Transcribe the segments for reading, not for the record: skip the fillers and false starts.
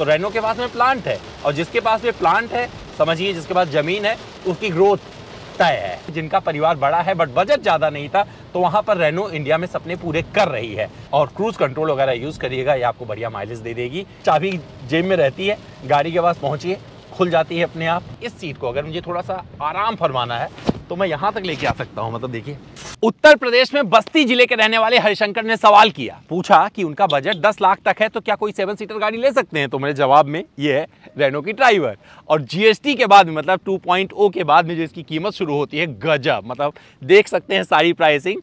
तो रेनो के पास में प्लांट है, और जिसके पास में प्लांट है, समझिए जिसके पास जमीन है, उसकी ग्रोथ तय है। जिनका परिवार बड़ा है बट बजट ज्यादा नहीं था, तो वहां पर रेनो इंडिया में सपने पूरे कर रही है। और क्रूज कंट्रोल वगैरह यूज करिएगा, ये आपको बढ़िया माइलेज दे देगी। चाबी जेब में रहती है, गाड़ी के पास पहुंचिए, खुल जाती है अपने आप। इस सीट को अगर मुझे थोड़ा सा आराम फरमाना है तो मैं यहां तक लेके आ सकता हूं। मतलब देखिए, उत्तर प्रदेश में बस्ती जिले के रहने वाले हरिशंकर ने सवाल किया, पूछा कि उनका बजट 10 लाख तक है तो क्या कोई 7 सीटर गाड़ी ले सकते हैं। तो मेरे जवाब में ये है रेनो की ड्राइवर। और जीएसटी के बाद में, मतलब 2.0 के बाद में जो इसकी कीमत शुरू होती है, गजब। मतलब देख सकते हैं सारी प्राइसिंग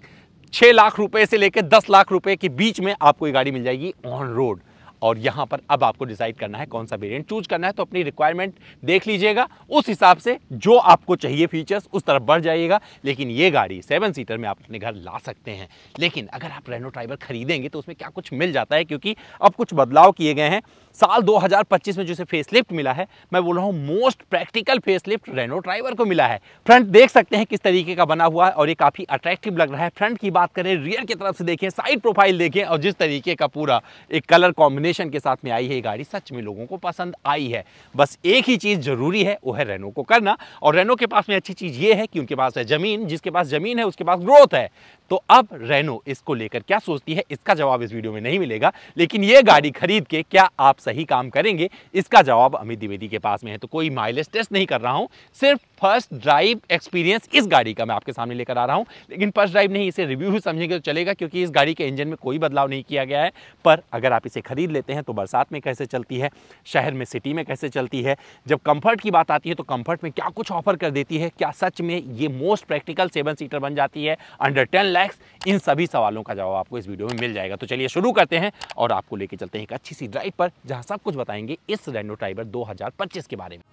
6 लाख रुपए से लेकर 10 लाख रुपए के बीच में आपको ये गाड़ी मिल जाएगी ऑन रोड। और यहाँ पर अब आपको डिसाइड करना है कौन सा वेरिएंट चूज करना है। तो अपनी रिक्वायरमेंट देख लीजिएगा, उस हिसाब से जो आपको चाहिए फीचर्स उस तरफ बढ़ जाइएगा। लेकिन ये गाड़ी 7 सीटर में आप अपने घर ला सकते हैं। लेकिन अगर आप रेनो ड्राइवर खरीदेंगे तो उसमें क्या कुछ मिल जाता है, क्योंकि अब कुछ बदलाव किए गए हैं। साल 2025 में जो फेसलिफ्ट मिला है, मैं बोल रहा हूँ most practical facelift Renault driver को मिला है। फ्रंट देख सकते हैं किस तरीके का बना हुआ है और ये काफी अट्रैक्टिव लग रहा है। फ्रंट की बात करें, रियर की तरफ से देखें, साइड प्रोफाइल देखें, और जिस तरीके का पूरा एक कलर कॉम्बिनेशन के साथ में आई है ये गाड़ी, सच में लोगों को पसंद आई है। बस एक ही चीज जरूरी है, वो है रेनो को करना। और रेनो के पास में अच्छी चीज ये है कि उनके पास है जमीन, जिसके पास जमीन है उसके पास ग्रोथ है। तो अब रेनो इसको लेकर क्या सोचती है, इसका जवाब इस वीडियो में नहीं मिलेगा। लेकिन ये गाड़ी खरीद के क्या आप सही काम करेंगे, इसका जवाब अमित द्विवेदी के पास में है। तो कोई माइलेज टेस्ट नहीं कर रहा हूं, सिर्फ फर्स्ट ड्राइव एक्सपीरियंस इस गाड़ी का मैं आपके सामने लेकर आ रहा हूं। लेकिन फर्स्ट ड्राइव नहीं, इसे रिव्यू ही समझेंगे तो चलेगा, क्योंकि इस गाड़ी के इंजन में कोई बदलाव नहीं किया गया है। पर अगर आप इसे खरीद लेते हैं तो बरसात में कैसे चलती है, शहर में, सिटी में कैसे चलती है, जब कंफर्ट की बात आती है तो कंफर्ट में क्या कुछ ऑफर कर देती है, क्या सच में ये मोस्ट प्रैक्टिकल 7 सीटर बन जाती है अंडर 10 लाख, इन सभी सवालों का जवाब आपको इस वीडियो में मिल जाएगा। तो चलिए शुरू करते हैं और आपको लेके चलते हैं एक अच्छी सी ड्राइव पर, जहां सब कुछ बताएंगे इस रेनो ड्राइवर 2025 के बारे में।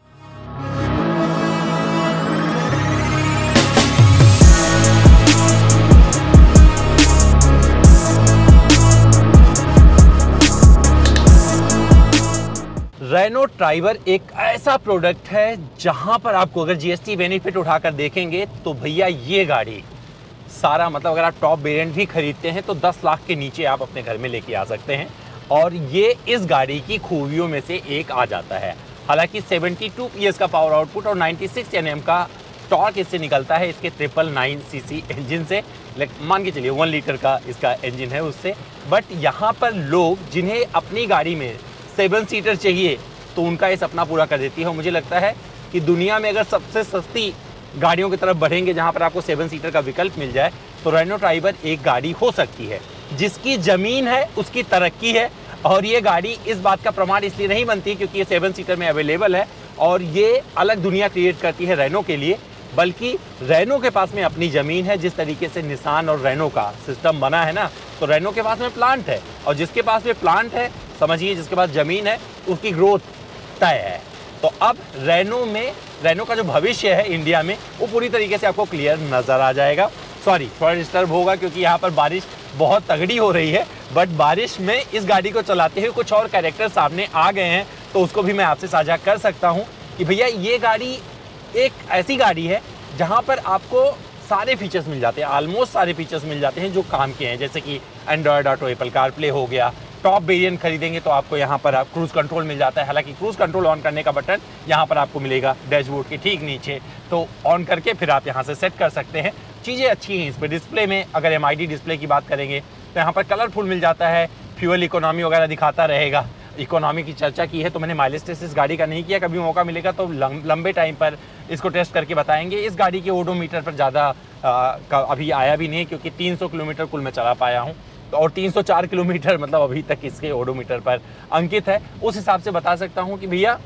रेनो ड्राइवर एक ऐसा प्रोडक्ट है जहां पर आपको अगर जीएसटी बेनिफिट उठाकर देखेंगे तो भैया ये गाड़ी सारा, मतलब अगर आप टॉप वेरिएंट भी खरीदते हैं तो 10 लाख के नीचे आप अपने घर में लेके आ सकते हैं। और ये इस गाड़ी की खूबियों में से एक आ जाता है। हालांकि 72 PS का पावर आउटपुट और 96 Nm का टॉर्क इससे निकलता है, इसके 999 सीसी इंजन से। मान के चलिए 1 लीटर का इसका इंजन है उससे। बट यहाँ पर लोग जिन्हें अपनी गाड़ी में 7 सीटर चाहिए तो उनका ये सपना पूरा कर देती है। और मुझे लगता है कि दुनिया में अगर सबसे सस्ती गाड़ियों की तरफ बढ़ेंगे जहां पर आपको 7 सीटर का विकल्प मिल जाए, तो रेनो ड्राइवर एक गाड़ी हो सकती है। जिसकी जमीन है उसकी तरक्की है। और ये गाड़ी इस बात का प्रमाण इसलिए नहीं बनती क्योंकि ये 7 सीटर में अवेलेबल है और ये अलग दुनिया क्रिएट करती है रेनो के लिए, बल्कि रेनो के पास में अपनी जमीन है। जिस तरीके से निसान और रेनो का सिस्टम बना है ना, तो रेनो के पास में प्लांट है, और जिसके पास में प्लांट है, समझिए जिसके पास जमीन है, उसकी ग्रोथ तय है। तो अब रेनो का जो भविष्य है इंडिया में, वो पूरी तरीके से आपको क्लियर नजर आ जाएगा। सॉरी, थोड़ा डिस्टर्ब होगा क्योंकि यहाँ पर बारिश बहुत तगड़ी हो रही है, बट बारिश में इस गाड़ी को चलाते हुए कुछ और कैरेक्टर सामने आ गए हैं, तो उसको भी मैं आपसे साझा कर सकता हूँ कि भैया ये गाड़ी एक ऐसी गाड़ी है जहाँ पर आपको सारे फीचर्स मिल जाते हैं, ऑलमोस्ट सारे फीचर्स मिल जाते हैं जो काम के हैं। जैसे कि एंड्रॉयड ऑटो, एप्पल कारप्ले हो गया। टॉप वेरिएंट खरीदेंगे तो आपको यहाँ पर क्रूज कंट्रोल मिल जाता है। हालांकि क्रूज कंट्रोल ऑन करने का बटन यहाँ पर आपको मिलेगा डैशबोर्ड के ठीक नीचे, तो ऑन करके फिर आप यहाँ से सेट कर सकते हैं। चीज़ें अच्छी हैं इस पर। डिस्प्ले में अगर MID डिस्प्ले की बात करेंगे तो यहाँ पर कलरफुल मिल जाता है, फ्यूल इकोनॉमी वगैरह दिखाता रहेगा। इकोनॉमी की चर्चा की है तो मैंने माइलेज टेस्ट इस गाड़ी का नहीं किया, कभी मौका मिलेगा तो लंबे टाइम पर इसको टेस्ट करके बताएंगे। इस गाड़ी के ओडोमीटर पर ज़्यादा अभी आया भी नहीं है क्योंकि 300 किलोमीटर कुल मैं चला पाया हूँ, और 304 किलोमीटर मतलब अभी तक इसके ओडोमीटर पर अंकित है। उस हिसाब से बता सकता हूँ कि भैया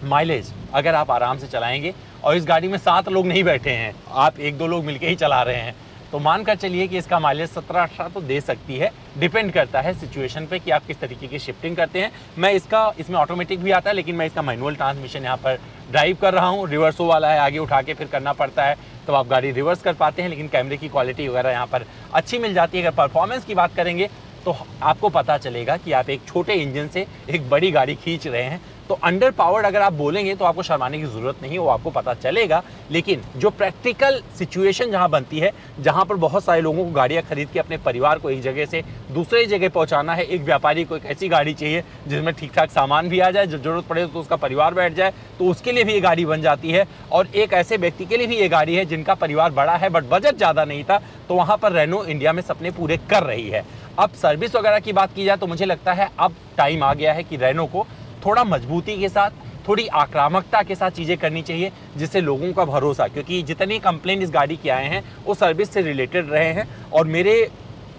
माइलेज अगर आप आराम से चलाएंगे, और इस गाड़ी में 7 लोग नहीं बैठे हैं, आप 1-2 लोग मिलके ही चला रहे हैं, तो मानकर चलिए कि इसका माइलेज 17-18 तो दे सकती है। डिपेंड करता है सिचुएशन पे कि आप किस तरीके की शिफ्टिंग करते हैं। इसमें ऑटोमेटिक भी आता है, लेकिन मैं इसका मैनुअल ट्रांसमिशन यहाँ पर ड्राइव कर रहा हूँ। रिवर्सो वाला है, आगे उठा के फिर करना पड़ता है, तो आप गाड़ी रिवर्स कर पाते हैं, लेकिन कैमरे की क्वालिटी वगैरह यहाँ पर अच्छी मिल जाती है। अगर परफॉर्मेंस की बात करेंगे तो आपको पता चलेगा कि आप एक छोटे इंजन से एक बड़ी गाड़ी खींच रहे हैं। तो अंडर पावर्ड अगर आप बोलेंगे तो आपको शर्माने की ज़रूरत नहीं, वो आपको पता चलेगा। लेकिन जो प्रैक्टिकल सिचुएशन जहाँ बनती है, जहाँ पर बहुत सारे लोगों को गाड़ियाँ खरीद के अपने परिवार को एक जगह से दूसरे जगह पहुँचाना है, एक व्यापारी को एक ऐसी गाड़ी चाहिए जिसमें ठीक ठाक सामान भी आ जाए, जब जरूरत पड़े तो उसका परिवार बैठ जाए, तो उसके लिए भी ये गाड़ी बन जाती है। और एक ऐसे व्यक्ति के लिए भी ये गाड़ी है जिनका परिवार बड़ा है बट बजट ज़्यादा नहीं था, तो वहाँ पर रेनो इंडिया में सपने पूरे कर रही है। अब सर्विस वगैरह की बात की जाए तो मुझे लगता है अब टाइम आ गया है कि रेनो को थोड़ा मजबूती के साथ, थोड़ी आक्रामकता के साथ चीज़ें करनी चाहिए, जिससे लोगों का भरोसा, क्योंकि जितनी कंप्लेंट इस गाड़ी के आए हैं वो सर्विस से रिलेटेड रहे हैं। और मेरे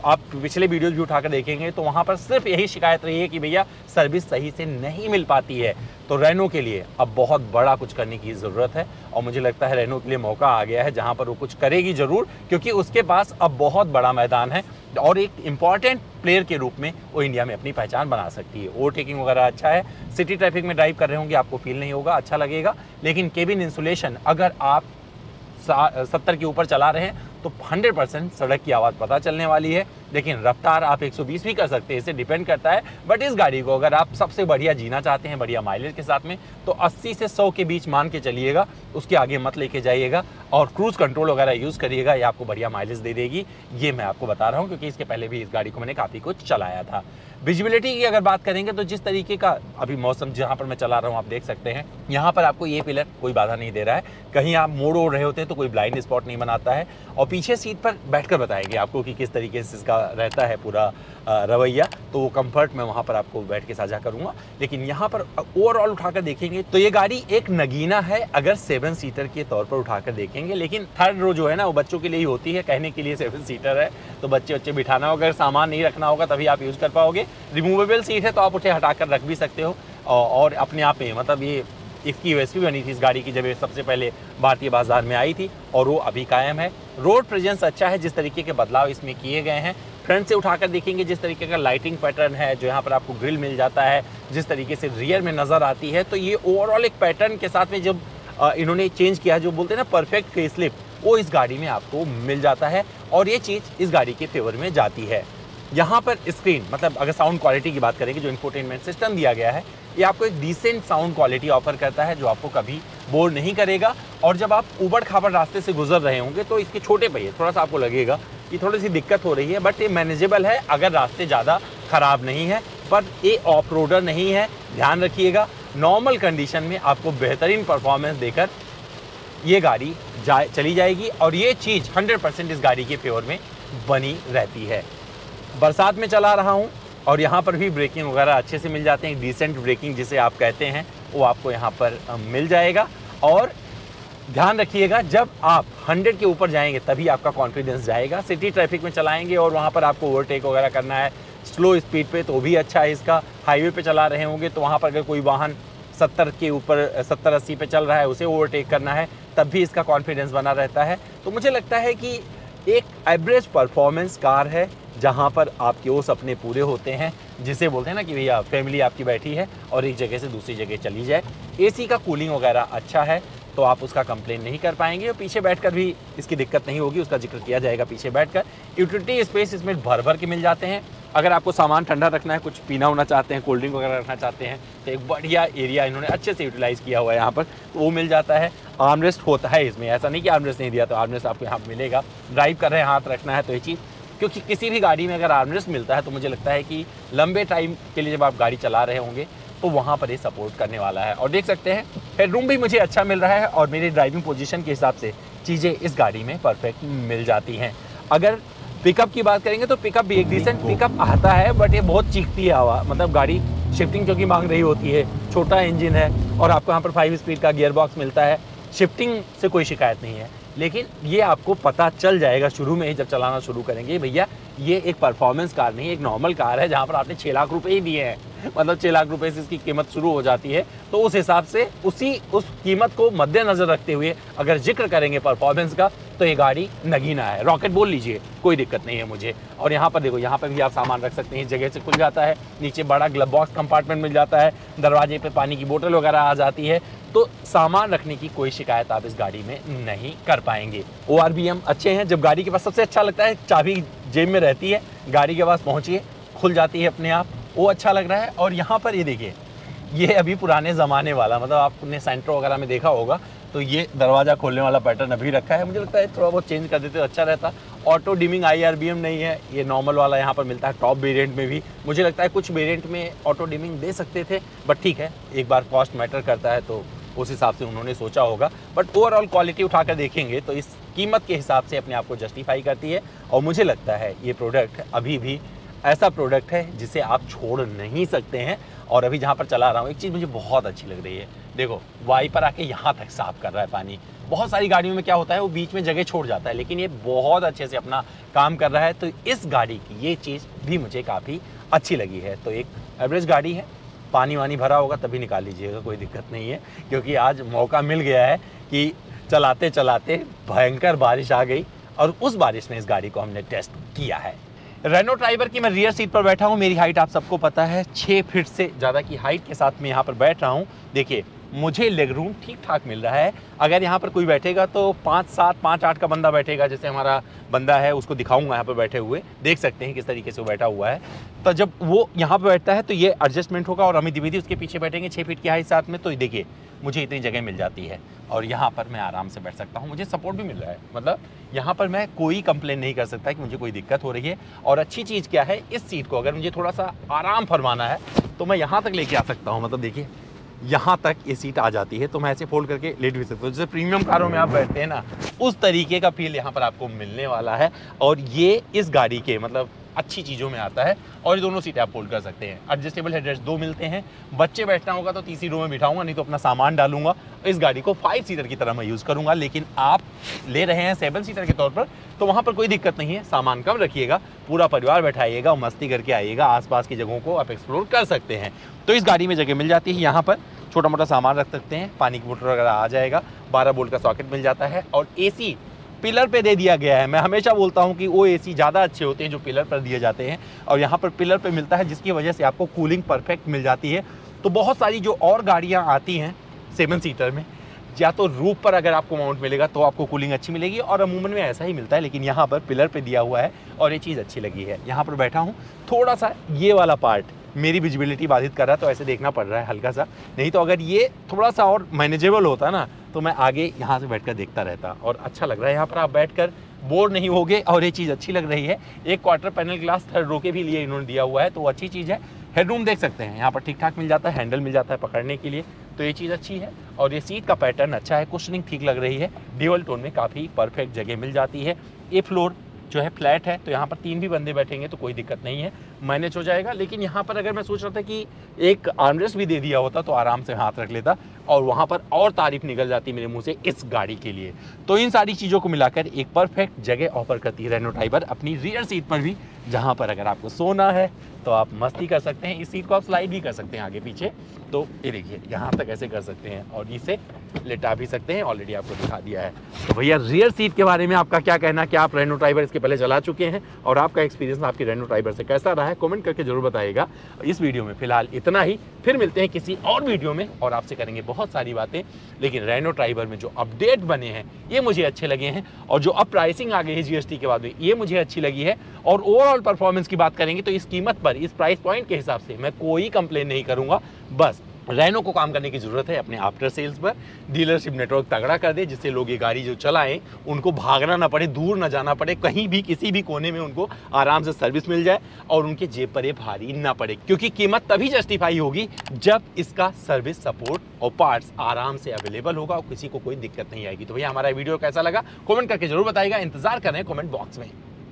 आप पिछले वीडियोज भी उठाकर देखेंगे तो वहाँ पर सिर्फ यही शिकायत रही है कि भैया सर्विस सही से नहीं मिल पाती है। तो रेनो के लिए अब बहुत बड़ा कुछ करने की ज़रूरत है और मुझे लगता है रेनो के लिए मौका आ गया है जहाँ पर वो कुछ करेगी ज़रूर, क्योंकि उसके पास अब बहुत बड़ा मैदान है और एक इम्पॉर्टेंट प्लेयर के रूप में वो इंडिया में अपनी पहचान बना सकती है। ओवरटेकिंग वगैरह अच्छा है, सिटी ट्रैफिक में ड्राइव कर रहे होंगे आपको फील नहीं होगा, अच्छा लगेगा। लेकिन केबिन इंसुलेशन अगर आप 70 के ऊपर चला रहे हैं तो 100% सड़क की आवाज़ पता चलने वाली है। लेकिन रफ्तार आप 120 भी कर सकते हैं, इसे डिपेंड करता है। बट इस गाड़ी को अगर आप सबसे बढ़िया जीना चाहते हैं, बढ़िया माइलेज के साथ में, तो 80 से 100 के बीच मान के चलिएगा, उसके आगे मत लेके जाइएगा। और क्रूज़ कंट्रोल वगैरह यूज़ करिएगा, ये आपको बढ़िया माइलेज दे देगी। ये मैं आपको बता रहा हूँ क्योंकि इसके पहले भी इस गाड़ी को मैंने काफ़ी कुछ चलाया था। विजिबिलिटी की अगर बात करेंगे तो जिस तरीके का अभी मौसम जहाँ पर मैं चला रहा हूँ आप देख सकते हैं, यहाँ पर आपको ये पिलर कोई बाधा नहीं दे रहा है। कहीं आप मोड़ ओढ़ रहे होते हैं तो कोई ब्लाइंड स्पॉट नहीं बनाता है। और पीछे सीट पर बैठकर बताएंगे आपको कि किस तरीके से इसका रहता है पूरा रवैया, तो वो कंफर्ट मैं वहाँ पर आपको बैठ के साझा करूँगा। लेकिन यहाँ पर ओवरऑल उठाकर देखेंगे तो ये गाड़ी एक नगीना है अगर 7 सीटर के तौर पर उठाकर देखेंगे। लेकिन थर्ड रो जो है ना वो बच्चों के लिए ही होती है, कहने के लिए 7 सीटर है तो बच्चे बिठाना होगा, अगर सामान नहीं रखना होगा तभी आप यूज़ कर पाओगे। रिमूवेबल सीट है तो आप उठे हटाकर रख भी सकते हो और अपने आप में मतलब ये इसकी यूएसपी बनी थी इस गाड़ी की जब ये सबसे पहले भारतीय बाजार में आई थी और वो अभी कायम है। रोड प्रेजेंस अच्छा है, जिस तरीके के बदलाव इसमें किए गए हैं। फ्रंट से उठाकर देखेंगे जिस तरीके का लाइटिंग पैटर्न है, जो यहाँ पर आपको ग्रिल मिल जाता है, जिस तरीके से रियर में नज़र आती है, तो ये ओवरऑल एक पैटर्न के साथ में जब इन्होंने चेंज किया, जो बोलते हैं ना परफेक्ट फेसलिफ्ट, वो इस गाड़ी में आपको मिल जाता है और ये चीज़ इस गाड़ी के फेवर में जाती है। यहाँ पर स्क्रीन मतलब अगर साउंड क्वालिटी की बात करेंगे, जो इंफोटेनमेंट सिस्टम दिया गया है ये आपको एक डिसेंट साउंड क्वालिटी ऑफर करता है जो आपको कभी बोर नहीं करेगा। और जब आप ऊबड़ खाबड़ रास्ते से गुजर रहे होंगे तो इसके छोटे पहिए थोड़ा सा आपको लगेगा कि थोड़ी सी दिक्कत हो रही है, बट ये मैनेजेबल है अगर रास्ते ज़्यादा ख़राब नहीं है। पर ये ऑफ रोडर नहीं है, ध्यान रखिएगा। नॉर्मल कंडीशन में आपको बेहतरीन परफॉर्मेंस देकर ये गाड़ी चली जाएगी और ये चीज़ 100% इस गाड़ी के फेवर में बनी रहती है। बरसात में चला रहा हूँ और यहाँ पर भी ब्रेकिंग वगैरह अच्छे से मिल जाते हैं, डिसेंट ब्रेकिंग जिसे आप कहते हैं वो आपको यहाँ पर मिल जाएगा। और ध्यान रखिएगा जब आप 100 के ऊपर जाएंगे तभी आपका कॉन्फिडेंस जाएगा। सिटी ट्रैफिक में चलाएंगे और वहाँ पर आपको ओवरटेक वगैरह करना है स्लो स्पीड पे तो भी अच्छा है इसका। हाईवे पे चला रहे होंगे तो वहाँ पर अगर कोई वाहन 70 के ऊपर 70-80 पे चल रहा है उसे ओवरटेक करना है तब भी इसका कॉन्फिडेंस बना रहता है। तो मुझे लगता है कि एक एवरेज परफॉर्मेंस कार है जहाँ पर आपके वो सपने पूरे होते हैं जिसे बोलते हैं ना कि भैया फैमिली आपकी बैठी है और एक जगह से दूसरी जगह चली जाए। एसी का कूलिंग वगैरह अच्छा है तो आप उसका कंप्लेन नहीं कर पाएंगे और पीछे बैठकर भी इसकी दिक्कत नहीं होगी, उसका जिक्र किया जाएगा पीछे बैठकर। यूटिलिटी स्पेस इसमें भर भर के मिल जाते हैं। अगर आपको सामान ठंडा रखना है, कुछ पीना होना चाहते हैं, कोल्ड ड्रिंक वगैरह रखना चाहते हैं तो एक बढ़िया एरिया इन्होंने अच्छे से यूटिलाइज़ किया हुआ है यहाँ पर, तो वो मिल जाता है। आर्मरेस्ट होता है इसमें, ऐसा नहीं कि आर्मरेस्ट नहीं दिया तो आर्मरेस्ट आपको यहाँ मिलेगा। ड्राइव कर रहे हैं हाथ रखना है तो ये चीज़, क्योंकि किसी भी गाड़ी में अगर आर्मरेस्ट मिलता है तो मुझे लगता है कि लंबे टाइम के लिए जब आप गाड़ी चला रहे होंगे तो वहाँ पर ये सपोर्ट करने वाला है। और देख सकते हैं हेडरूम भी मुझे अच्छा मिल रहा है और मेरी ड्राइविंग पोजीशन के हिसाब से चीज़ें इस गाड़ी में परफेक्ट मिल जाती हैं। अगर पिकअप की बात करेंगे तो पिकअप भी एक डिसेंट पिकअप आता है, बट ये बहुत चीखती है हवा, मतलब गाड़ी शिफ्टिंग क्योंकि मांग रही होती है, छोटा इंजन है और आपको यहाँ पर 5 स्पीड का गियर बॉक्स मिलता है। शिफ्टिंग से कोई शिकायत नहीं है, लेकिन ये आपको पता चल जाएगा शुरू में ही जब चलाना शुरू करेंगे भैया ये एक परफॉर्मेंस कार नहीं, एक नॉर्मल कार है जहाँ पर आपने 6 लाख रुपए ही दिए हैं, मतलब 6 लाख रुपए से इसकी कीमत शुरू हो जाती है। तो उस हिसाब से उस कीमत को मद्देनज़र रखते हुए अगर जिक्र करेंगे परफॉर्मेंस का तो ये गाड़ी नगीना है। रॉकेट बोल लीजिए, कोई दिक्कत नहीं है मुझे। और यहाँ पर देखो, यहाँ पर भी आप सामान रख सकते हैं, जगह से खुल जाता है, नीचे बड़ा ग्लव बॉक्स कंपार्टमेंट मिल जाता है, दरवाजे पे पानी की बोतल वगैरह आ जाती है, तो सामान रखने की कोई शिकायत आप इस गाड़ी में नहीं कर पाएंगे। ORBM अच्छे हैं। जब गाड़ी के पास सबसे अच्छा लगता है चाबी जेब में रहती है, गाड़ी के पास पहुँचिए खुल जाती है अपने आप, वो अच्छा लग रहा है। और यहाँ पर ये देखिए ये अभी पुराने ज़माने वाला, मतलब आपने सेंट्रो वगैरह में देखा होगा तो ये दरवाज़ा खोलने वाला पैटर्न अभी रखा है। मुझे लगता है थोड़ा बहुत चेंज कर देते तो अच्छा रहता। ऑटो डिमिंग IRBM नहीं है, ये नॉर्मल वाला यहाँ पर मिलता है। टॉप वेरिएंट में भी मुझे लगता है कुछ वेरिएंट में ऑटो डिमिंग दे सकते थे, बट ठीक है, एक बार कॉस्ट मैटर करता है तो उस हिसाब से उन्होंने सोचा होगा। बट ओवरऑल क्वालिटी उठाकर देखेंगे तो इस कीमत के हिसाब से अपने आप को जस्टिफाई करती है। और मुझे लगता है ये प्रोडक्ट अभी भी ऐसा प्रोडक्ट है जिसे आप छोड़ नहीं सकते हैं। और अभी जहाँ पर चला रहा हूँ, एक चीज़ मुझे बहुत अच्छी लग रही है, देखो वाइपर आके यहाँ तक साफ कर रहा है पानी। बहुत सारी गाड़ियों में क्या होता है, वो बीच में जगह छोड़ जाता है, लेकिन ये बहुत अच्छे से अपना काम कर रहा है। तो इस गाड़ी की ये चीज़ भी मुझे काफ़ी अच्छी लगी है। तो एक एवरेज गाड़ी है, पानी वानी भरा होगा तभी निकाल लीजिएगा, कोई दिक्कत नहीं है, क्योंकि आज मौका मिल गया है कि चलाते चलाते भयंकर बारिश आ गई और उस बारिश में इस गाड़ी को हमने टेस्ट किया है। रेनो ट्राइबर की मैं रियर सीट पर बैठा हूँ। मेरी हाइट आप सबको पता है, 6 फीट से ज़्यादा की हाइट के साथ मैं यहाँ पर बैठ रहा हूँ। देखिए मुझे लेग रूम ठीक ठाक मिल रहा है। अगर यहाँ पर कोई बैठेगा तो 5-7, 5-8 का बंदा बैठेगा। जैसे हमारा बंदा है, उसको दिखाऊंगा यहाँ पर बैठे हुए, देख सकते हैं किस तरीके से वो बैठा हुआ है। तो जब वो यहाँ पर बैठता है तो ये एडजस्टमेंट होगा और अमित द्विवेदी उसके पीछे बैठेंगे 6 फीट की हाइट साथ में। तो देखिए मुझे इतनी जगह मिल जाती है और यहाँ पर मैं आराम से बैठ सकता हूँ। मुझे सपोर्ट भी मिल रहा है, मतलब यहाँ पर मैं कोई कंप्लेन नहीं कर सकता कि मुझे कोई दिक्कत हो रही है। और अच्छी चीज़ क्या है, इस सीट को अगर मुझे थोड़ा सा आराम फरमाना है तो मैं यहाँ तक लेके आ सकता हूँ। मतलब देखिए यहाँ तक ये सीट आ जाती है, तो मैं ऐसे फोल्ड करके लेट भी सकता हूँ। जैसे प्रीमियम कारों में आप बैठते हैं ना, उस तरीके का फील यहाँ पर आपको मिलने वाला है। और ये इस गाड़ी के मतलब अच्छी चीज़ों में आता है। और ये दोनों सीटें आप फोल्ड कर सकते हैं। एडजस्टेबल हेडरेस्ट 2 मिलते हैं। बच्चे बैठना होगा तो तीसरी रो में बिठाऊंगा, नहीं तो अपना सामान डालूंगा। इस गाड़ी को 5 सीटर की तरह मैं यूज़ करूंगा, लेकिन आप ले रहे हैं 7 सीटर के तौर पर तो वहाँ पर कोई दिक्कत नहीं है। सामान कम रखिएगा, पूरा परिवार बैठाइएगा, मस्ती करके आइएगा, आसपास की जगहों को आप एक्सप्लोर कर सकते हैं। तो इस गाड़ी में जगह मिल जाती है। यहाँ पर छोटा मोटा सामान रख सकते हैं, पानी की बोतल वगैरह आ जाएगा, 12 वोल्ट का सॉकेट मिल जाता है। और AC पिलर पे दे दिया गया है। मैं हमेशा बोलता हूँ कि वो AC ज़्यादा अच्छे होते हैं जो पिलर पर दिए जाते हैं, और यहाँ पर पिलर पे मिलता है, जिसकी वजह से आपको कूलिंग परफेक्ट मिल जाती है। तो बहुत सारी जो और गाड़ियाँ आती हैं 7 सीटर में, या तो रूफ पर अगर आपको माउंट मिलेगा तो आपको कूलिंग अच्छी मिलेगी, और अमूमन में ऐसा ही मिलता है, लेकिन यहाँ पर पिलर पे दिया हुआ है और ये चीज़ अच्छी लगी है। यहाँ पर बैठा हूँ, थोड़ा सा ये वाला पार्ट मेरी विजिबिलिटी बाधित कर रहा है, तो ऐसे देखना पड़ रहा है हल्का सा। नहीं तो अगर ये थोड़ा सा और मैनेजेबल होता ना तो मैं आगे यहाँ से बैठकर देखता रहता, और अच्छा लग रहा है। यहाँ पर आप बैठकर बोर नहीं होगे, और ये चीज़ अच्छी लग रही है। एक क्वार्टर पैनल ग्लास 3rd रो के भी लिए इन्होंने दिया हुआ है, तो अच्छी चीज़ है। हेडरूम देख सकते हैं, यहाँ पर ठीक ठाक मिल जाता है, हैंडल मिल जाता है पकड़ने के लिए, तो ये चीज़ अच्छी है। और ये सीट का पैटर्न अच्छा है, कुशनिंग ठीक लग रही है, ड्यूअल टोन में काफ़ी परफेक्ट जगह मिल जाती है। ये फ्लोर जो है फ्लैट है, तो यहाँ पर 3 भी बंदे बैठेंगे तो कोई दिक्कत नहीं है, मैनेज हो जाएगा। लेकिन यहाँ पर अगर मैं सोच रहा था कि एक आर्मरेस्ट भी दे दिया होता तो आराम से हाथ रख लेता, और वहाँ पर और तारीफ निकल जाती मेरे मुंह से इस गाड़ी के लिए। तो इन सारी चीज़ों को मिलाकर एक परफेक्ट जगह ऑफर करती है रेनो ट्राइबर अपनी रियर सीट पर भी, जहाँ पर अगर आपको सोना है तो आप मस्ती कर सकते हैं। इस सीट को आप स्लाइड भी कर सकते हैं आगे पीछे, तो ये देखिए यहाँ तक ऐसे कर सकते हैं, और इसे लेटा भी सकते हैं, ऑलरेडी आपको दिखा दिया है। तो भैया रियर सीट के बारे में आपका क्या कहना, क्या आप रेनो ट्राइबर इसके पहले चला चुके हैं, और आपका एक्सपीरियंस आपकी रेनो ट्राइबर से कैसा रहा है, कमेंट करके जरूर बताइएगा। इस वीडियो में फिलहाल इतना ही, फिर मिलते हैं किसी और वीडियो में और आपसे करेंगे बहुत सारी बातें। लेकिन रेनो ट्राइबर में जो अपडेट बने हैं ये मुझे अच्छे लगे हैं, और जो अब प्राइसिंग आ गई है GST के बाद में, ये मुझे अच्छी लगी है। और ओवरऑल परफॉर्मेंस की बात करेंगे तो इस कीमत पर, इस प्राइस पॉइंट के हिसाब से मैं कोई कंप्लेन नहीं करूंगा। बस रेनो को काम करने की ज़रूरत है अपने आफ्टर सेल्स पर, डीलरशिप नेटवर्क तगड़ा कर दे, जिससे लोग ये गाड़ी जो चलाएं उनको भागना ना पड़े, दूर ना जाना पड़े, कहीं भी किसी भी कोने में उनको आराम से सर्विस मिल जाए और उनके जेब पर ये भारी ना पड़े। क्योंकि कीमत तभी जस्टिफाई होगी जब इसका सर्विस सपोर्ट और पार्ट्स आराम से अवेलेबल होगा और किसी को कोई दिक्कत नहीं आएगी। तो भैया हमारा वीडियो कैसा लगा कमेंट करके जरूर बताइएगा, इंतजार कर रहे हैं कमेंट बॉक्स में।